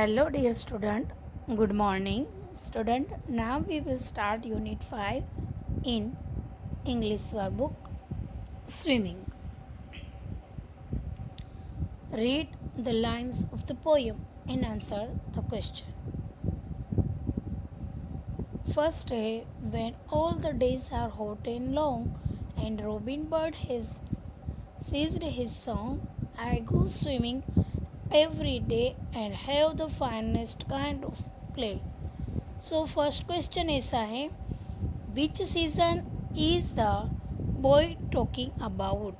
Hello dear student, good morning student. Now we will start unit 5 in English workbook swimming. Read the lines of the poem and answer the question. First day, when all the days are hot and long and Robin Bird has ceased his song, I go swimming every day and have the finest kind of play. So first question ऐसा है, which season is the boy talking about.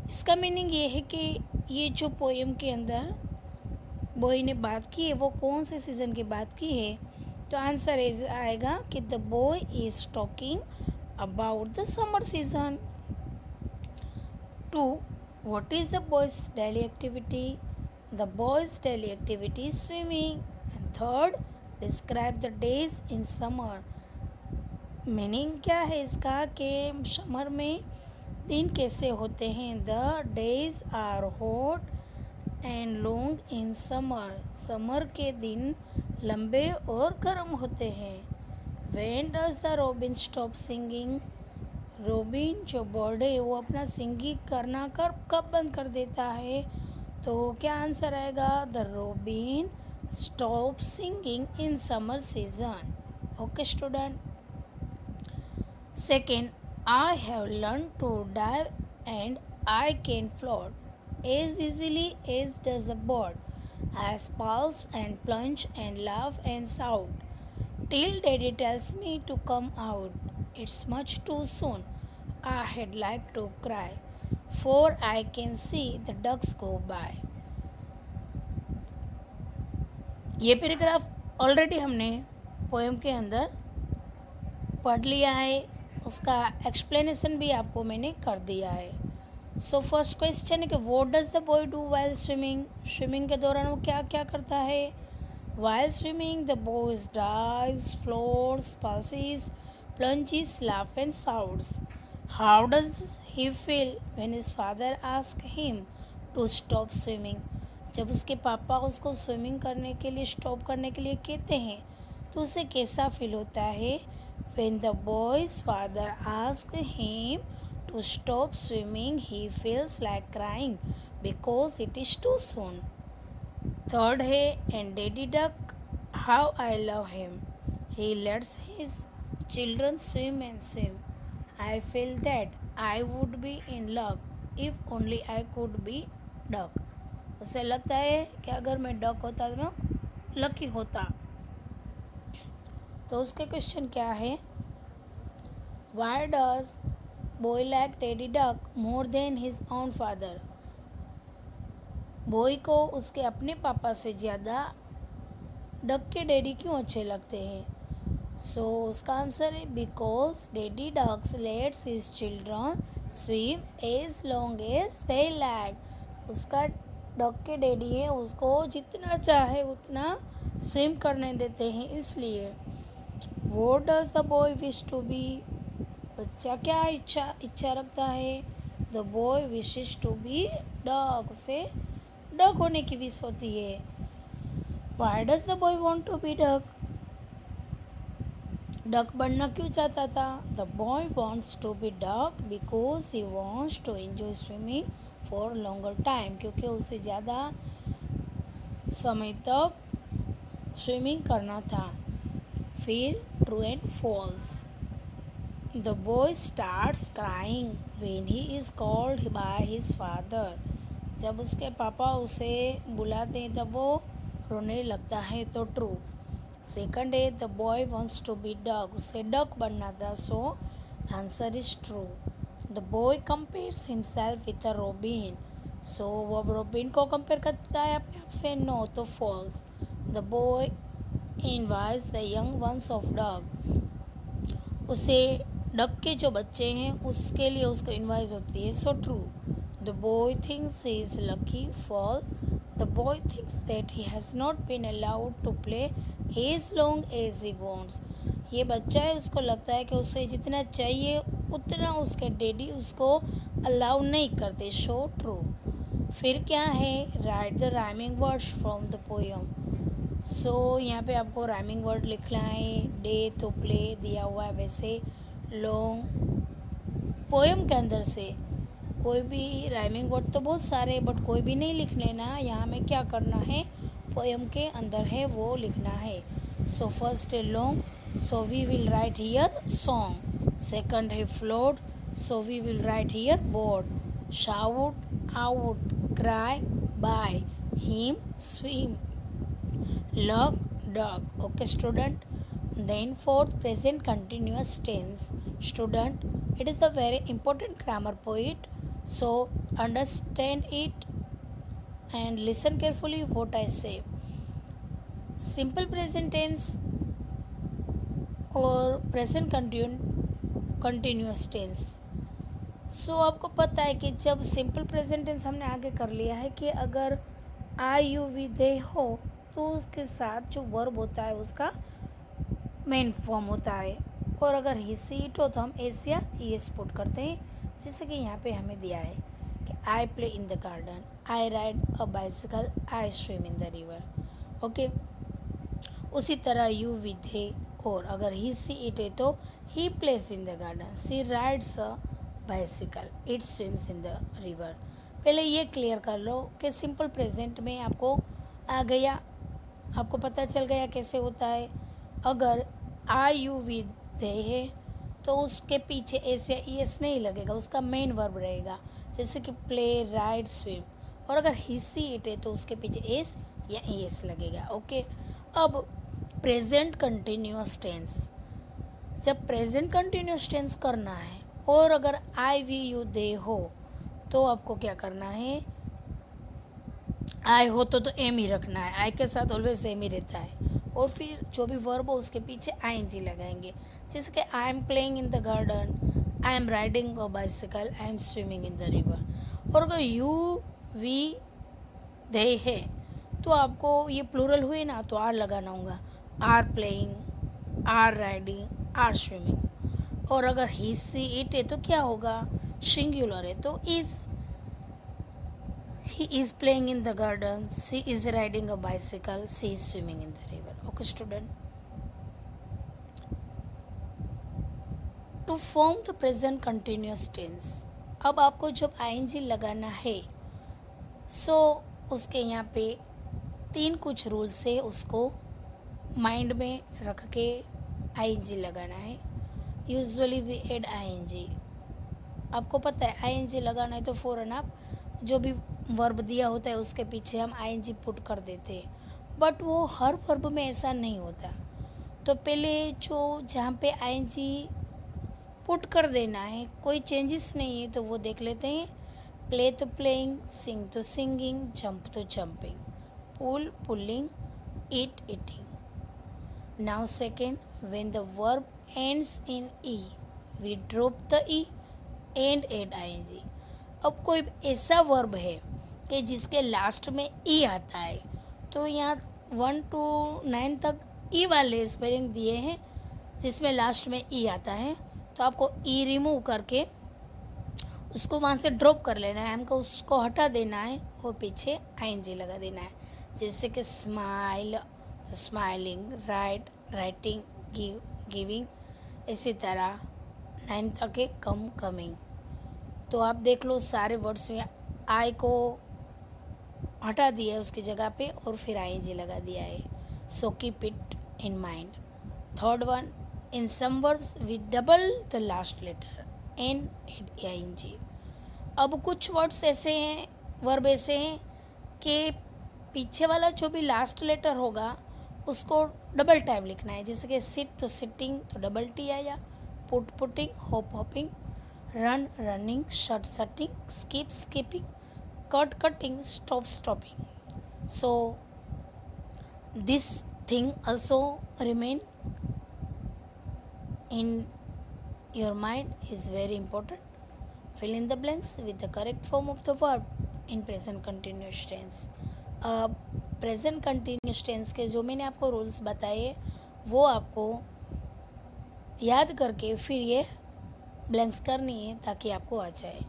इसका meaning ये है कि ये जो poem के अंदर बॉय ने बात की है वो कौन से सीज़न की बात की है। तो आंसर आएगा कि the boy is talking about the summer season. 2. What is the boys daily activity? The boys daily activity is swimming. Third, describe the days in summer. Meaning क्या है इसका कि समर में दिन कैसे होते हैं। The days are hot and long in summer. Summer के दिन लंबे और गर्म होते हैं। When does the robin stop singing? Robin जो बर्ड है वो अपना सिंगिंग करना कब बंद कर देता है? तो क्या आंसर आएगा? The robin stop singing in summer season. Okay student. Second, I have learned to dive and I can float as easily as does a bird. I splash and plunge and laugh and shout till daddy tells me to come out. It's much too soon. I had like to cry, for I can see the ducks go by. ये paragraph already हमने poem के अंदर पढ़ लिया है, उसका explanation भी आपको मैंने कर दिया है। सो फर्स्ट क्वेश्चन है कि what does the boy do while swimming? Swimming के दौरान वो क्या क्या करता है? While swimming the boys dives, floats, pulses, plunges, laugh and shouts. How does he feel when his father ask him to stop swimming? जब उसके पापा उसको स्विमिंग करने के लिए स्टॉप करने के लिए कहते हैं तो उसे कैसा फील होता है? When the boy's father ask him to stop swimming he feels like crying because it is too soon. Third है, and daddy duck how I love him, he lets his children swim and swim. I feel that I would be in luck if only I could be duck. उसे लगता है कि अगर मैं duck होता तो lucky होता। तो उसके क्वेश्चन क्या है? Why does boy like daddy duck more than his own father? Boy को उसके अपने पापा से ज़्यादा डक के डैडी क्यों अच्छे लगते हैं? सो उसका आंसर है because daddy ducks lets his children swim as long as they like. उसका डक के डैडी है उसको जितना चाहे उतना स्विम करने देते हैं इसलिए। What does the boy wish to be? बच्चा क्या इच्छा रखता है? The boy wishes to be duck. उसे डक होने की विश होती है। Why does the boy want to be duck? Duck बनना क्यों चाहता था? The boy wants to be duck because he wants to enjoy swimming for longer time. क्योंकि उसे ज़्यादा समय तक स्विमिंग करना था। फिर true and false. The boy starts crying when he is called by his father. जब उसके पापा उसे बुलाते हैं तब वो रोने लगता है। तो ट्रू। सेकंड है, the boy wants to be duck. उसे डक बनना था। So answer is true. The boy compares himself with the robin. So वो अब रॉबिन को कंपेयर करता है अपने आप से। नो, तो false. The boy invites the young ones of duck. उसे डक के जो बच्चे हैं उसके लिए उसको इनवाइट होती है। So true. The boy thinks he is lucky. False. The boy thinks that he has not been allowed to play as long as he wants. ये बच्चा है उसको लगता है कि उसे जितना चाहिए उतना उसके डैडी उसको अलाउ नहीं करते। So true. फिर क्या है, write the rhyming words from the poem. So यहाँ पे आपको राइमिंग वर्ड लिखना है। डे तो प्ले दिया हुआ है, वैसे लॉन्ग पोयम के अंदर से कोई भी राइमिंग वर्ड तो बहुत सारे, बट कोई भी नहीं लिख लेना। यहाँ में क्या करना है, पोयम के अंदर है वो लिखना है। सो फर्स्ट है long, so we will write here song. Second है float, so we will write here boat. Shout, out, cry, by, him, swim, log, dog. Okay, student. Then fourth, present continuous tense. Student, it is a very important grammar point. So understand it and listen carefully what I say. Simple present tense और present continuous tense. सो आपको पता है कि जब simple present tense हमने आगे कर लिया है कि अगर आई यू वी दे हो तो उसके साथ जो वर्ब होता है उसका मेन फॉर्म होता है। और अगर ही सी इट हो तो हम एस या ई एस पुट करते हैं, जैसे कि यहाँ पे हमें दिया है कि I play in the garden, I ride a bicycle, I swim in the river. Okay, उसी तरह यू वी दे, और अगर ही सी इट है तो he plays in the garden, she rides a bicycle, it swims in the river. पहले ये clear कर लो कि सिंपल प्रेजेंट में आपको आ गया, आपको पता चल गया कैसे होता है। अगर आई यू वी दे है तो उसके पीछे एस या ई एस नहीं लगेगा, उसका मेन वर्ब रहेगा, जैसे कि प्ले, राइड, स्विम। और अगर ही सी इट है तो उसके पीछे एस या ई एस लगेगा। ओके, अब प्रेजेंट कंटिन्यूअस टेंस, जब प्रेजेंट कंटिन्यूअस टेंस करना है और अगर आई वी यू दे हो तो आपको क्या करना है, आई हो तो एम ही रखना है, आई के साथ ऑलवेज एम ही रहता है। और फिर जो भी वर्ब हो उसके पीछे आई एन जी लगाएंगे, जैसे कि I am playing in the garden, I am riding a bicycle, I am swimming in the river. और अगर यू वी दे है तो आपको ये प्लूरल हुए ना तो आर लगाना होगा, are playing, are riding, are swimming. और अगर ही सी इट है तो क्या होगा, सिंगुलर है तो is, he is playing in the garden, she is riding a bicycle, she is swimming in the river. Okay student, to form the present continuous tense, अब आपको जब ing लगाना है सो उसके यहाँ पे तीन कुछ रूल्स है, उसको माइंड में रख के ing लगाना है। यूजुअली वी एड ing, आपको पता है ing लगाना है तो फ़ौरन आप जो भी वर्ब दिया होता है उसके पीछे हम ing पुट कर देते हैं, बट वो हर वर्ब में ऐसा नहीं होता। तो पहले जो जहाँ पे ing पुट कर देना है, कोई चेंजेस नहीं है तो वो देख लेते हैं। प्ले तो प्लेइंग, सिंग तो सिंगिंग, जंप तो jumping, pull pulling, eat eating. Now second, when the verb ends in E we drop the E and add ing। अब कोई ऐसा वर्ब है कि जिसके लास्ट में ई आता है, तो यहाँ 1 to 9 तक ई वाले स्पेलिंग दिए हैं जिसमें लास्ट में ई आता है, तो आपको ई रिमूव करके उसको वहाँ से ड्रॉप कर लेना है, हमको उसको हटा देना है और पीछे ing लगा देना है। जैसे कि स्माइल तो smiling, right writing, give giving, इसी तरह 9 तक है कम कमिंग। तो आप देख लो सारे वर्ड्स में आई को हटा दिया है उसकी जगह पे और फिर ing लगा दिया है। So keep it in mind. Third one, in some verbs we double the last letter and add ing। अब कुछ वर्ड्स ऐसे हैं, वर्ब ऐसे हैं कि पीछे वाला जो भी लास्ट लेटर होगा उसको डबल टाइम लिखना है, जैसे कि सिट तो सिटिंग तो डबल टी आया, put putting, hope hoping, run running, shut shutting, skip skipping, cut cutting, stop stopping. So this thing also remain in your mind is very important. Fill in the blanks with the correct form of the verb in present continuous tense. Present continuous tense के जो मैंने आपको rules बताए वो आपको याद करके फिर ये ब्लैंक्स करनी है ताकि आपको आ जाए।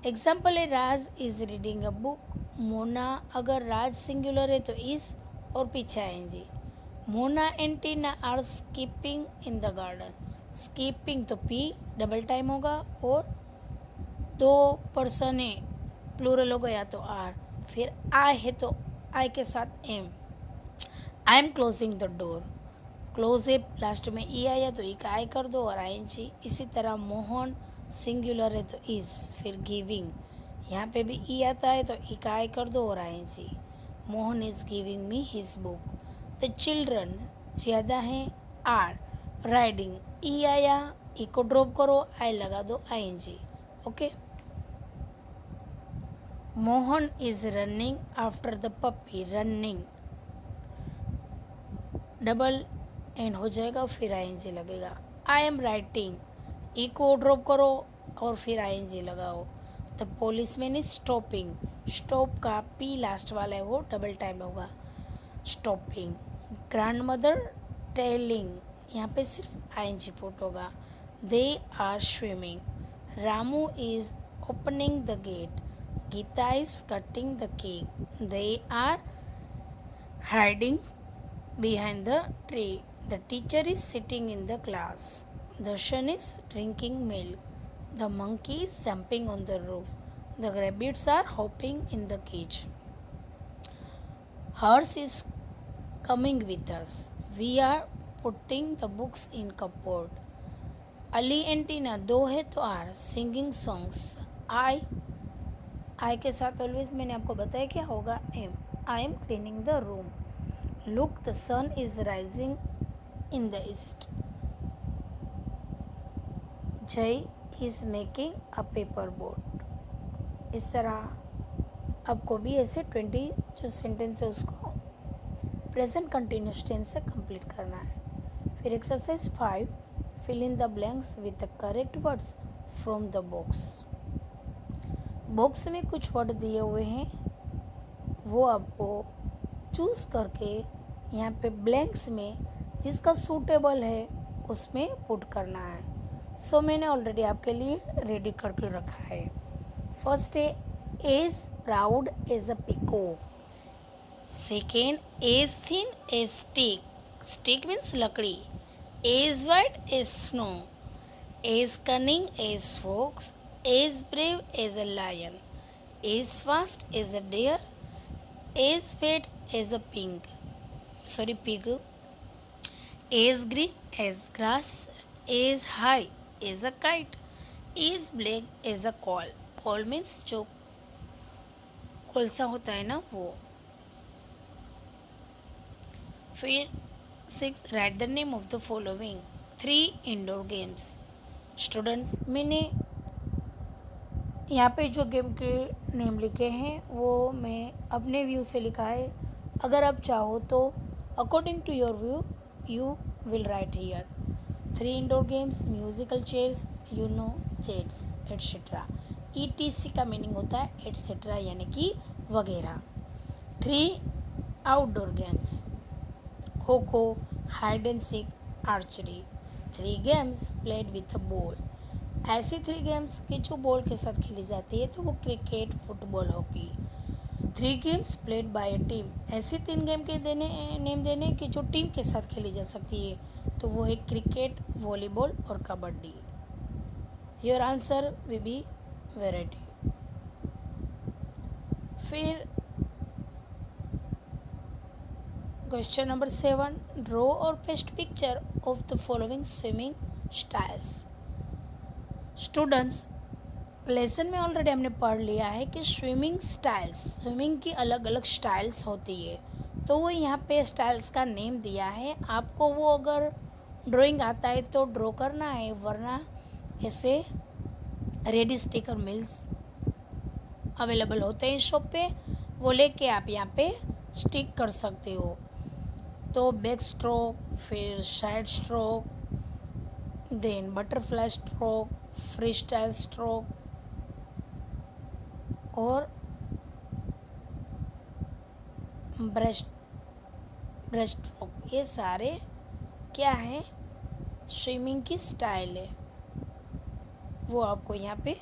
एग्जाम्पल है Raj is reading a book. Mona, अगर राज सिंगुलर है तो इज और पीछे आएंगे। Mona and Tina are skipping in the garden. Skipping तो पी डबल टाइम होगा, और दो पर्सन है प्लूरल हो गया तो आर। फिर आई है तो आई के साथ am. I am closing the door. Close है लास्ट में ई आया तो ई का आई कर दो और आई एन जी। इसी तरह मोहन सिंगुलर है तो इज, फिर गिविंग, यहाँ पे भी ई आता है तो ई का आई कर दो और I N G. Mohan is giving me his book. The children ज़्यादा हैं आर राइडिंग, ई आया ई को ड्रॉप करो, आई लगा दो I N G. Okay. Mohan is running after the puppy. Running double एंड हो जाएगा, फिर आई एन जी लगेगा। आई एम राइटिंग, ई को ड्रॉप करो और फिर आई एन जी लगाओ। The policeman is stopping. Stop का पी लास्ट वाला है वो डबल टाइम होगा, स्टॉपिंग। ग्रैंड मदर टेलिंग, यहाँ पे सिर्फ आई एन जी पुट होगा। They are swimming. Ramu is opening the gate. Geeta is cutting the cake. They are hiding behind the tree. The teacher is sitting in the class. Darshan is drinking milk. The monkey is jumping on the roof. The rabbits are hopping in the cage. Hers is coming with us. We are putting the books in cupboard. Ali and Tina दो है तो are singing songs. I के साथ always मैंने आपको बताया क्या होगा M. I am cleaning the room. Look, the sun is rising in the east. Jay is making a paper boat. इस तरह आपको भी ऐसे 20 जो सेंटेंस है उसको प्रेजेंट कंटिन्यूस टेंस से कंप्लीट करना है। फिर exercise 5, fill in the blanks with the correct words from the box. Box में कुछ वर्ड दिए हुए हैं, वो आपको चूज़ करके यहाँ पे ब्लैंक्स में जिसका सूटेबल है उसमें पुट करना है। सो मैंने ऑलरेडी आपके लिए रेडी करके रखा है। फर्स्ट है as proud as a peacock. Second as thin as stick. Stick means लकड़ी। As white as snow. As cunning as fox. As brave as a lion. As fast as a deer. As fat as a pig. As green as grass. As high as a kite. As black as a coal. Coal means जो कोलसा होता है ना वो। फिर 6, right the name of the following 3 indoor games. Students, मैंने यहाँ पे जो गेम के नेम लिखे हैं वो मैं अपने व्यू से लिखा है। अगर आप चाहो तो according to your view you will write here. 3 indoor games, musical chairs, Uno, चेट्स एट्सेट्रा। ETC का मीनिंग होता है एट्सेट्रा यानी कि वगैरह। 3 outdoor games, kho kho, hide and seek, archery. 3 games played with a ball. ऐसी 3 गेम्स की जो बॉल के साथ खेली जाती है तो वो cricket, football, hockey. 3 games played by a team. ऐसी 3 गेम के नेम देने कि जो टीम के साथ खेली जा सकती है तो वो है क्रिकेट, वॉलीबॉल और kabaddi. Your answer will be variety. फिर क्वेश्चन नंबर 7, ड्रॉ और paste picture of the following swimming styles. Students, lesson में ऑलरेडी हमने पढ़ लिया है कि स्विमिंग स्टाइल्स, स्विमिंग की अलग अलग स्टाइल्स होती है, तो वो यहाँ पे स्टाइल्स का नेम दिया है। आपको वो अगर ड्राइंग आता है तो ड्रॉ करना है, वरना ऐसे रेडी स्टिकर मिल्स अवेलेबल होते हैं शॉप पे, वो लेके आप यहाँ पे स्टिक कर सकते हो। तो बैक स्ट्रोक, फिर sidestroke, then butterfly stroke, freestyle stroke और ब्रेस्ट स्ट्रोक, ये सारे क्या है स्विमिंग की स्टाइल है, वो आपको यहाँ पे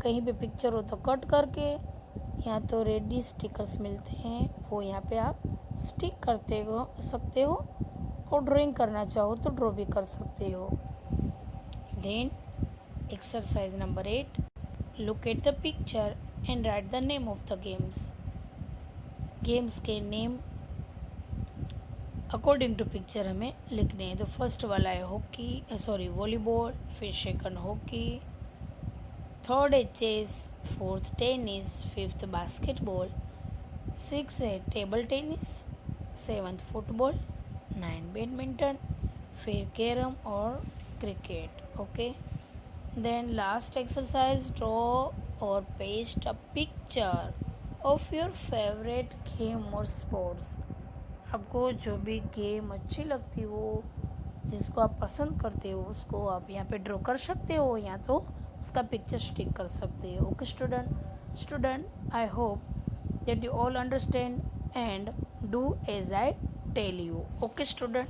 कहीं पे पिक्चर हो तो कट करके, या तो रेडी स्टिकर्स मिलते हैं वो यहाँ पे आप स्टिक करते हो सकते हो, और ड्राइंग करना चाहो तो ड्रॉ भी कर सकते हो। Then exercise number 8, look at the picture and write the name of the games. Games के नेम अकॉर्डिंग टू पिक्चर हमें लिखने हैं। तो फर्स्ट वाला है वॉलीबॉल, फिर सेकंड हॉकी, थर्ड है chess, fourth tennis, fifth basketball, six है table tennis, seventh football, 9 badminton, फिर कैरम और cricket. Okay, then last exercise, draw और paste a picture of your favourite game और स्पोर्ट्स। आपको जो भी गेम अच्छी लगती हो, जिसको आप पसंद करते हो, उसको आप यहाँ पे ड्रॉ कर सकते हो, या तो उसका पिक्चर स्टिक कर सकते हो। Okay student, I hope that you all understand and do as I tell you. Okay student,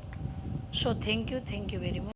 so thank you very much.